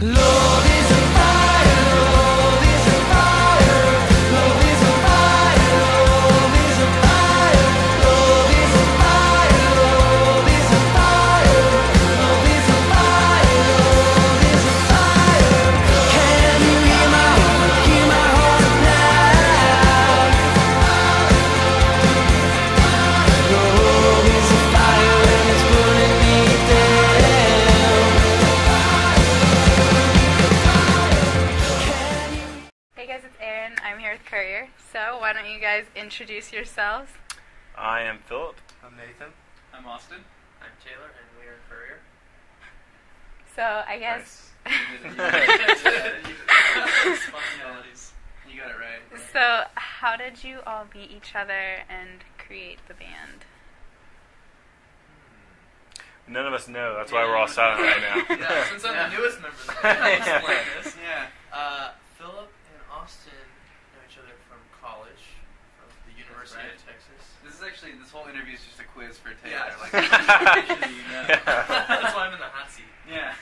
Love is a fire, love is a fire, love is a fire, love is a fire, love is a fire, love is a fire, love is a fire, love is a fire. Can you hear my heart now? Love is a fire and it's burning me down. Hey guys, it's Arin. I'm here with Courrier. So why don't you guys introduce yourselves? I am Philip. I'm Nathan. I'm Austin. I'm Taylor, and we are Courrier. So I guess. Spontaneities. You got it right. So how did you all meet each other and create the band? None of us know. That's why we're all silent right now. Yeah, since I'm the newest member of the band, I'll explain this. Yeah. Philip and Austin know each other from college, from the University of Texas. This whole interview is just a quiz for Taylor. Yeah. Like, you know. That's why I'm in the hot seat. Yeah.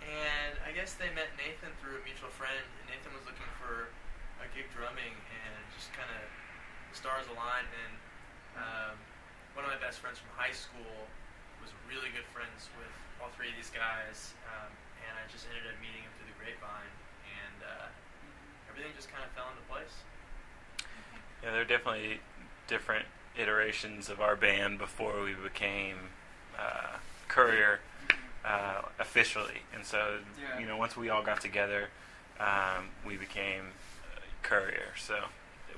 And I guess they met Nathan through a mutual friend, and Nathan was looking for a gig drumming, and just kind of the stars aligned, and one of my best friends from high school was really good friends with all three of these guys, and I just ended up meeting them through the grapevine, and everything just kind of fell into place. Yeah, there are definitely different iterations of our band before we became Courrier officially, and so once we all got together, we became Courrier. So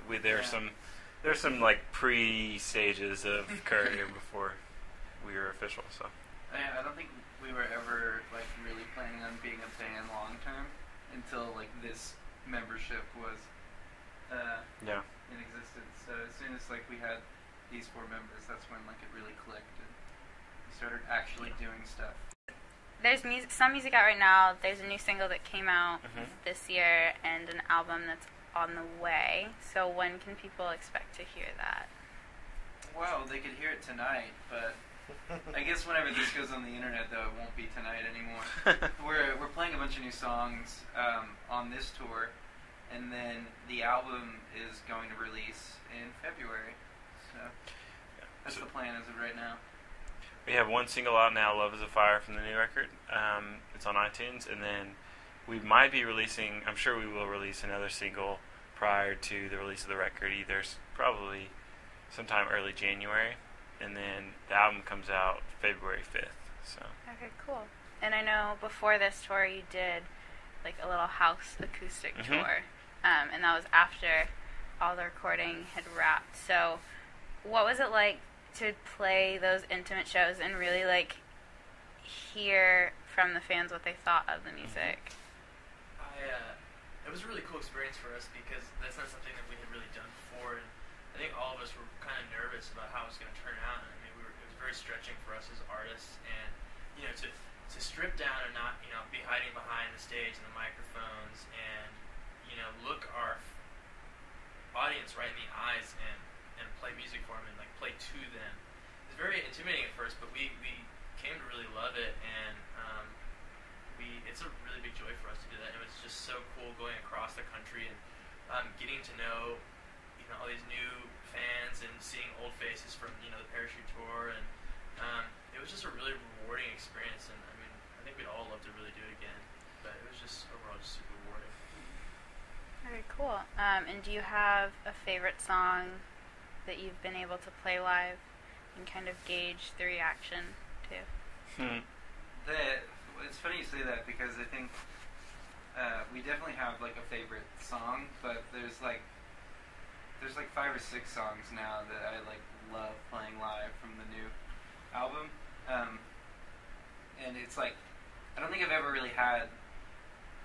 there's some like pre-stages of Courrier before we were official. So I don't think we were ever like really planning on being a band long term until like this membership was in existence. So as soon as like we had these four members, that's when like it really clicked and we started actually doing stuff. There's some music out right now. There's a new single that came out this year and an album that's on the way. So when can people expect to hear that? Well, they could hear it tonight, but I guess whenever this goes on the internet, though, it won't be tonight anymore. We're playing a bunch of new songs on this tour, and then the album is going to release in February. So that's the plan as of right now. we have one single out now, "Love Is a Fire" from the new record. It's on iTunes, and then we might be releasing. I'm sure we will release another single prior to the release of the record, either probably sometime early January, and then the album comes out February 5th. So. Okay, cool. And I know before this tour you did like a little house acoustic tour, and that was after all the recording had wrapped. So what was it like to play those intimate shows and really like hear from the fans what they thought of the music? It was a really cool experience for us because that's not something that we had really done before, and I think all of us were kind of nervous about how it was going to turn out. I mean, it was very stretching for us as artists, and to strip down and not be hiding behind the stage and the microphones, and look our audience right in the eyes and play music for them and like play to them. It's very intimidating at first, but we came to really love it, and it's a really big joy for us to do that. And it's just so cool going across the country and getting to know all these new fans and seeing old faces from the Parachute Tour, and it was just a really rewarding experience. And I mean, I think we'd all love to really do it again, but it was just overall just super rewarding. Okay, cool. And do you have a favorite song that you've been able to play live and kind of gauge the reaction to? It's funny you say that because I think we definitely have like a favorite song, but there's like 5 or 6 songs now that I like love playing live from the new album, and it's like I don't think I've ever really had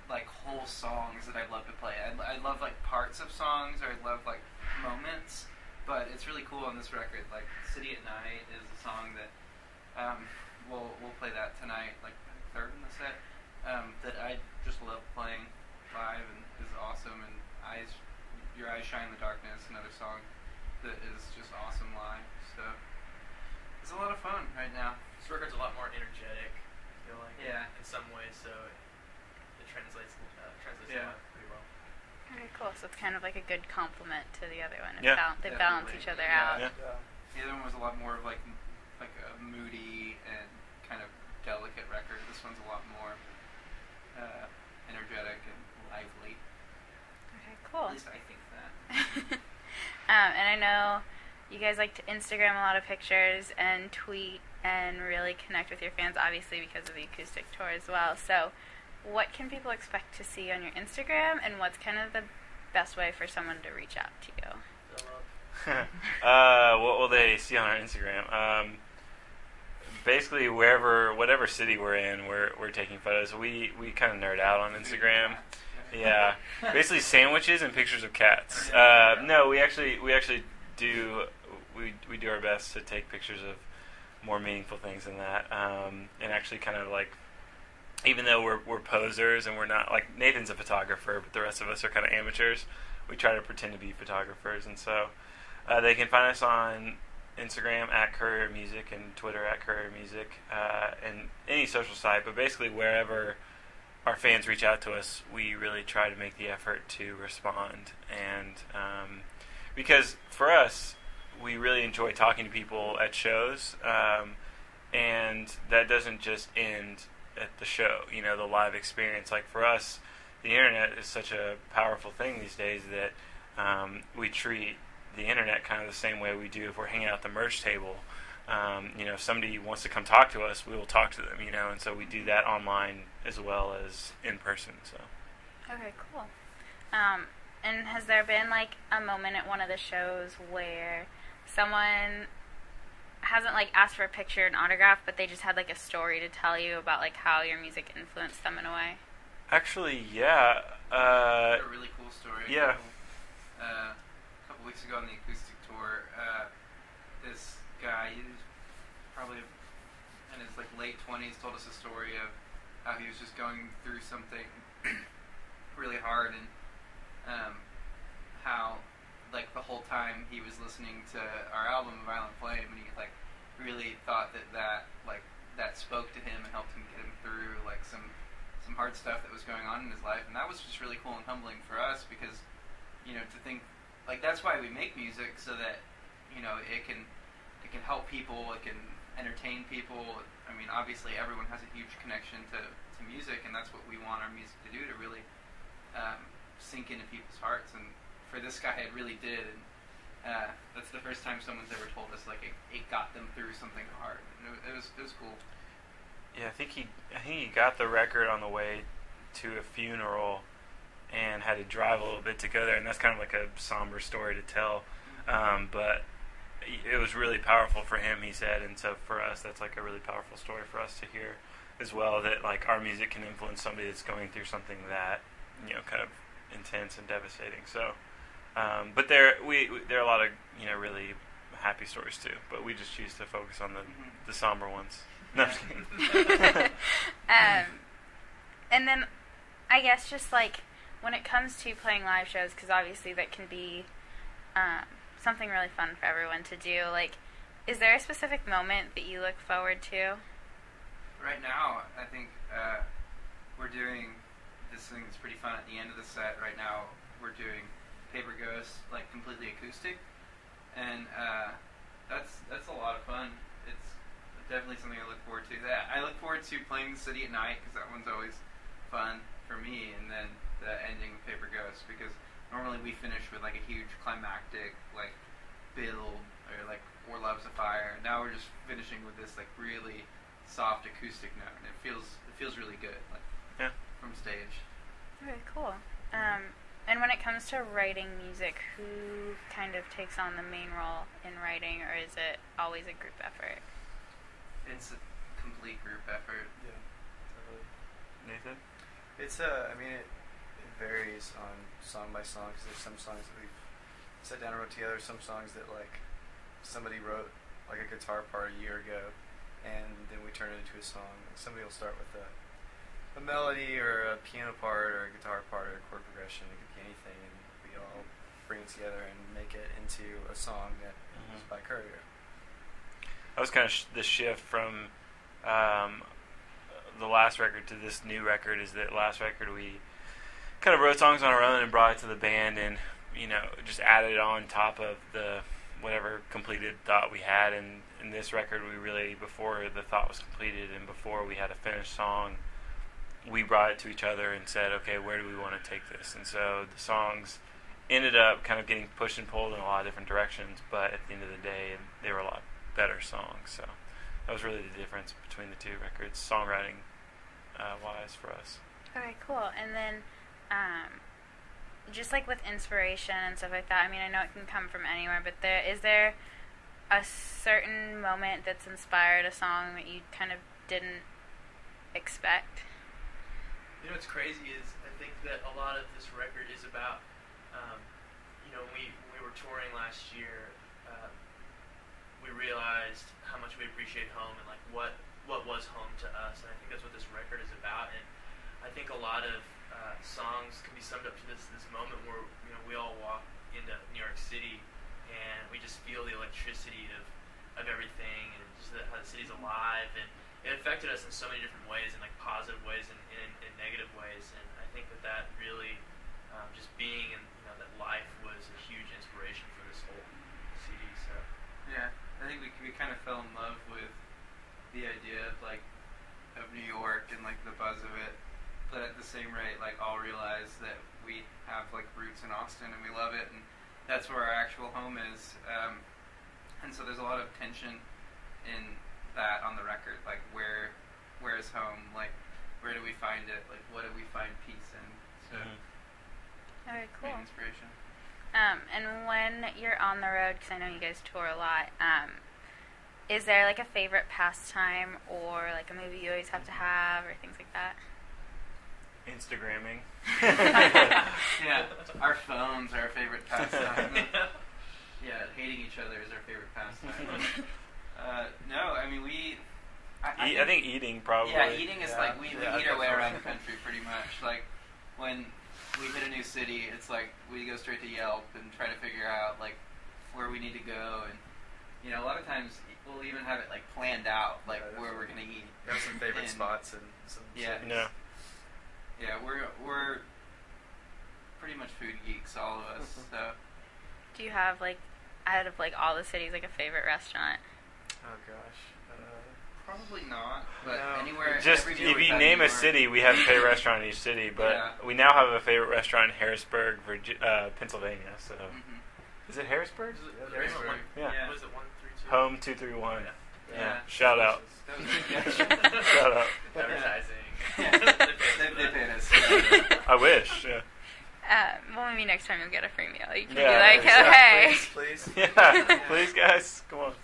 like whole songs that I love to play. I love like parts of songs, or I love like moments, but it's really cool on this record. Like "City at Night" is a song that we'll play that tonight, like third in the set, that I just love playing live and is awesome. And Your Eyes Shine in the Darkness, another song that is just awesome live. So it's a lot of fun right now. This record's a lot more energetic, I feel like, yeah, in some ways. So translates Yeah. live pretty well. Okay, cool. So it's kind of like a good complement to the other one. Yeah. They balance each other out. Yeah. The other one was a lot more of like a moody and kind of delicate record. This one's a lot more energetic and lively. Okay, cool. At least I think that. And I know you guys like to Instagram a lot of pictures and tweet and really connect with your fans, obviously because of the acoustic tour as well. So what can people expect to see on your Instagram, and what's kind of the best way for someone to reach out to you? What will they see on our Instagram? Basically, whatever city we're in, we're taking photos. We kind of nerd out on Instagram. Yeah, basically sandwiches and pictures of cats. No, we actually do we do our best to take pictures of more meaningful things than that, and actually kind of like, even though we're posers and we're not, like, Nathan's a photographer, but the rest of us are kind of amateurs, we try to pretend to be photographers. And so they can find us on Instagram at Courrier Music and Twitter at Courrier Music, and any social site. But basically wherever our fans reach out to us, we really try to make the effort to respond. And because for us, we really enjoy talking to people at shows, and that doesn't just end at the show, the live experience. Like, for us, the internet is such a powerful thing these days that we treat the internet kind of the same way we do if we're hanging out at the merch table. If somebody wants to come talk to us, we will talk to them, and so we do that online as well as in person. So. Okay, cool. And has there been, like, a moment at one of the shows where someone hasn't, like, asked for a picture and autograph, but they just had, like, a story to tell you about, like, how your music influenced them in a way? Actually, yeah. A really cool story. Yeah. A couple weeks ago on the acoustic tour, this guy, he was probably in his like late 20s, told us a story of how he was just going through something really hard, and how like the whole time he was listening to our album Violent Flame, and he like really thought that spoke to him and helped him get him through like some hard stuff that was going on in his life. And that was just really cool and humbling for us, because to think, like, that's why we make music, so that it can help people, it can entertain people. I mean, obviously everyone has a huge connection to music, and that's what we want our music to do, to really sink into people's hearts. And for this guy, it really did. And that's the first time someone's ever told us like it got them through something hard. And it was cool. Yeah, I think he got the record on the way to a funeral and had to drive a little bit to go there, and that's kind of like a somber story to tell. But it was really powerful for him, he said, and so for us, that's like a really powerful story for us to hear as well, that like our music can influence somebody that's going through something that kind of intense and devastating. So, but there are a lot of really happy stories too, but we just choose to focus on the somber ones. No, I'm just kidding. And then I guess just like when it comes to playing live shows, because obviously that can be something really fun for everyone to do, like, is there a specific moment that you look forward to? Right now, I think we're doing this thing that's pretty fun at the end of the set. Right now, we're doing Paper Ghost, like, completely acoustic, and that's a lot of fun. It's definitely something I look forward to. I look forward to playing the city at night, because that one's always fun for me, and then the ending with Paper Ghost, because normally we finish with like a huge climactic like build, or Love's a Fire. Now we're just finishing with this like really soft acoustic note, and it feels really good, like, yeah, from stage. Okay, cool. And when it comes to writing music, who kind of takes on the main role in writing, or is it always a group effort? It's a complete group effort. Yeah, totally. Nathan? It's it varies on song by song, because there's some songs that we've sat down and wrote together, some songs that like somebody wrote like a guitar part a year ago, and then we turn it into a song. Somebody will start with a melody or a piano part or a guitar part or a chord progression. It could be anything, and we all bring it together and make it into a song that is by Courrier. That was kind of the shift from the last record to this new record is that last record we kind of wrote songs on our own and brought it to the band, and just added on top of the whatever completed thought we had. And in this record, we really, before the thought was completed and before we had a finished song, we brought it to each other and said, okay, where do we want to take this? And so the songs ended up kind of getting pushed and pulled in a lot of different directions, but at the end of the day, they were a lot better songs. So that was really the difference between the two records, songwriting wise for us. Okay, cool. And then, just like with inspiration and stuff like that, I mean, I know it can come from anywhere, but is there a certain moment that's inspired a song that you kind of didn't expect? You know what's crazy is I think that a lot of this record is about, when we were touring last year, we realized how much we appreciate home and like what was home to us, and I think that's what this record is about. And I think a lot of songs can be summed up to this moment where we all walk into New York City and we just feel the electricity of everything, and just how the city's alive, and it affected us in so many different ways, in like positive ways and in negative ways. And I think that really just being in that life was a huge inspiration for this whole CD. So Yeah, I think we kind of fell in love with the idea of New York and like the buzz of it, but at the same rate, like all realize that we have like roots in Austin and we love it, and that's where our actual home is. And so there's a lot of tension in that on the record, like where is home, like where do we find it, like what do we find peace in. So Okay, cool. main inspiration. And when you're on the road, because I know you guys tour a lot, is there like a favorite pastime or like a movie you always have to have or things like that? Instagramming. Yeah, our phones are our favorite pastime. Yeah, hating each other is our favorite pastime. No, I mean I think eating probably. Yeah, eating is like we Yeah, eat our way definitely. around the country pretty much. Like when we hit a new city, it's like we go straight to Yelp and try to figure out like where we need to go, and a lot of times we'll even have it like planned out, like where we're gonna eat. We have some favorite And- spots and some. Yeah. cities. No. Yeah, we're pretty much food geeks, all of us. So Do you have like, out of like all the cities, like a favorite restaurant? Oh gosh. probably not, but No. anywhere. Just every if meal we've you had name in a New York- city, we have a favorite restaurant in each city. But Yeah. we now have a favorite restaurant in Harrisburg, Pennsylvania. So Mhm. is it Harrisburg? Was it- Yeah, was there Harrisburg. one- Yeah. Was it 132? Home 231. Yeah. Yeah. Shout out. That was- yeah. Shout out. Advertising. Yeah. They paid us. I wish. Yeah. Well, maybe next time you'll get a free meal. You can Yeah, be like, yeah, okay. Please. Yeah. Please, guys, come on.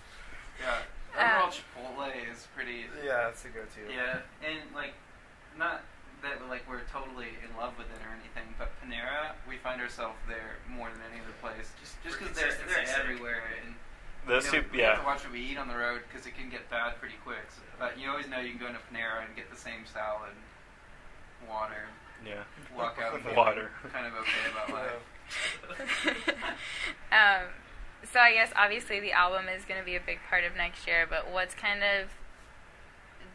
Yeah. Overall, Chipotle is pretty. Yeah, that's a go-to. Yeah, and like, not that we're totally in love with it or anything, but Panera, we find ourselves there more than any other place, just For because they're consistency's sake. everywhere, and Those two, we have yeah. to watch what we eat on the road because it can get bad pretty quick. So, but you always know you can go into Panera and get the same salad, water, Yeah. walk out feeling Water. kind of okay about life. So I guess obviously the album is going to be a big part of next year, but what's kind of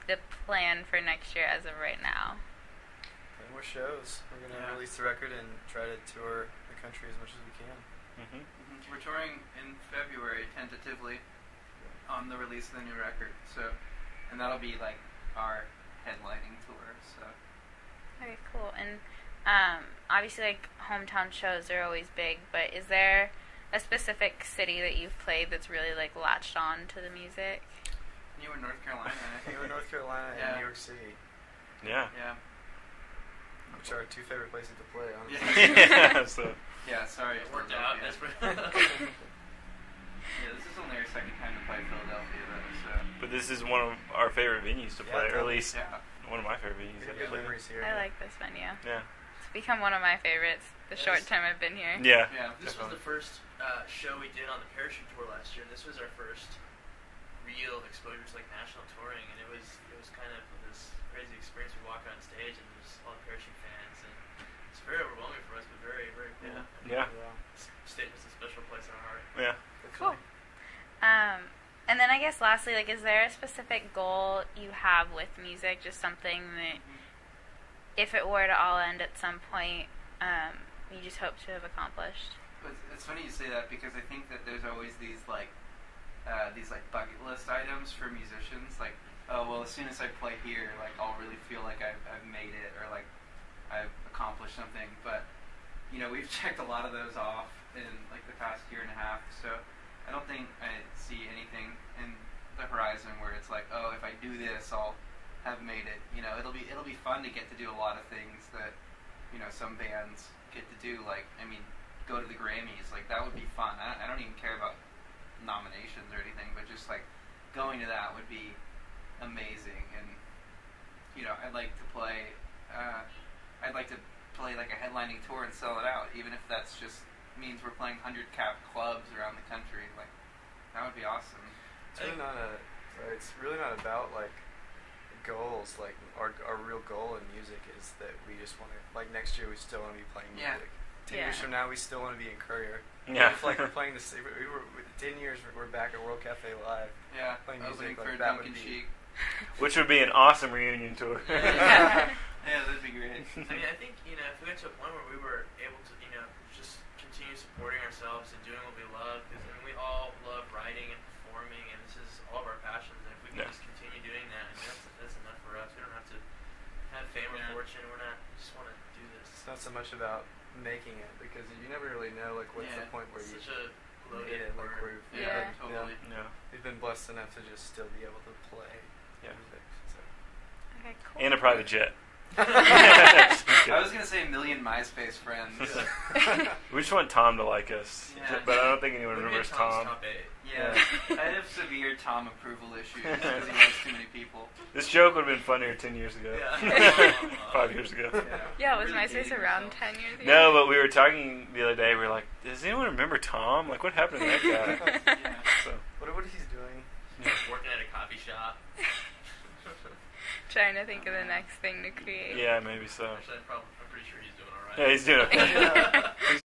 the plan for next year as of right now? Play more shows. We're gonna Yeah. release the record and try to tour the country as much as we can. Mm-hmm. Mhm. We're touring in February tentatively on the release of the new record, so, and that'll be like our headlining tour. So. Okay, cool. And obviously, like hometown shows are always big, but is there a specific city that you've played that's really like latched on to the music? You were in North Carolina. You were in North Carolina Yeah. and New York City, Yeah. Yeah. which are our two favorite places to play. Honestly. Yeah. So. Yeah. Sorry. It worked out. Philadelphia. That's Yeah, this is only our second time to play Philadelphia, though. So. But this is one of our favorite venues to play, or at least Yeah. one of my favorite venues We to have good play. memories here. I like this venue. Yeah. It's become one of my favorites the Yes. short time I've been here. Yeah. Yeah. This was the first show we did on the Parachute Tour last year, and this was our first real exposure to like national touring, and it was kind of this crazy experience. We walk on stage and there's all the Parachute fans, and it's very overwhelming for us, but very, very cool. Yeah. Yeah. Yeah. Statement's a special place in our heart. Yeah. Cool. And then I guess lastly, like, is there a specific goal you have with music? Just something that, if it were to all end at some point, you just hope to have accomplished? It's funny you say that because I think that there's always these bucket list items for musicians. Like, oh well, as soon as I play here, like I'll really feel like I've made it, or like I've accomplished something. But we've checked a lot of those off in like the past year and a half. So I don't think I see anything in the horizon where it's like, oh, if I do this, I'll have made it. It'll be fun to get to do a lot of things that some bands get to do. Like, I mean, go to the Grammys. Like, that would be fun. I don't even care about nominations or anything, but just like going to that would be amazing. And I'd like to play like a headlining tour and sell it out, even if that's just means we're playing 100-cap clubs around the country. Like, that would be awesome. It's really not about like goals. Like our real goal in music is that we just want to, like, next year we still want to be playing music. 10 years from now we still want to be in Courrier. Yeah. If like we're playing this, we were 10 years we're back at World Cafe Live. Yeah, playing opening music for like that Duncan would Sheik. Which would be an awesome reunion tour. Yeah, that'd be great. I mean, I think, if we got to a point where we were able to, just continue supporting ourselves and doing what we love, because we all love writing and performing, and this is all of our passions, and if we can just continue doing that, that's enough for us. We don't have to have fame or fortune. We just want to do this. It's not so much about making it, because you never really know, like, what's the point where such you a loaded made it, like, word. where Totally. Yeah. we've been blessed enough to just still be able to play music. So. Okay, cool. And a private jet. I was gonna say a million MySpace friends. We just want Tom to like us, Yeah. but I don't think anyone We'd be remembers in Tom's Tom. top 8. Yeah, I have severe Tom approval issues because he knows too many people. This joke would have been funnier 10 years ago. Yeah. 5 years ago. Yeah, was Really MySpace dating around yourself. 10 years ago? No, but we were talking the other day. We were like, does anyone remember Tom? Like, what happened to that guy? Yeah. So, What he's doing? Working at a coffee shop. Trying to think of the next thing to create. yeah, maybe so. Actually, I'm pretty sure he's doing alright. Yeah, he's doing okay.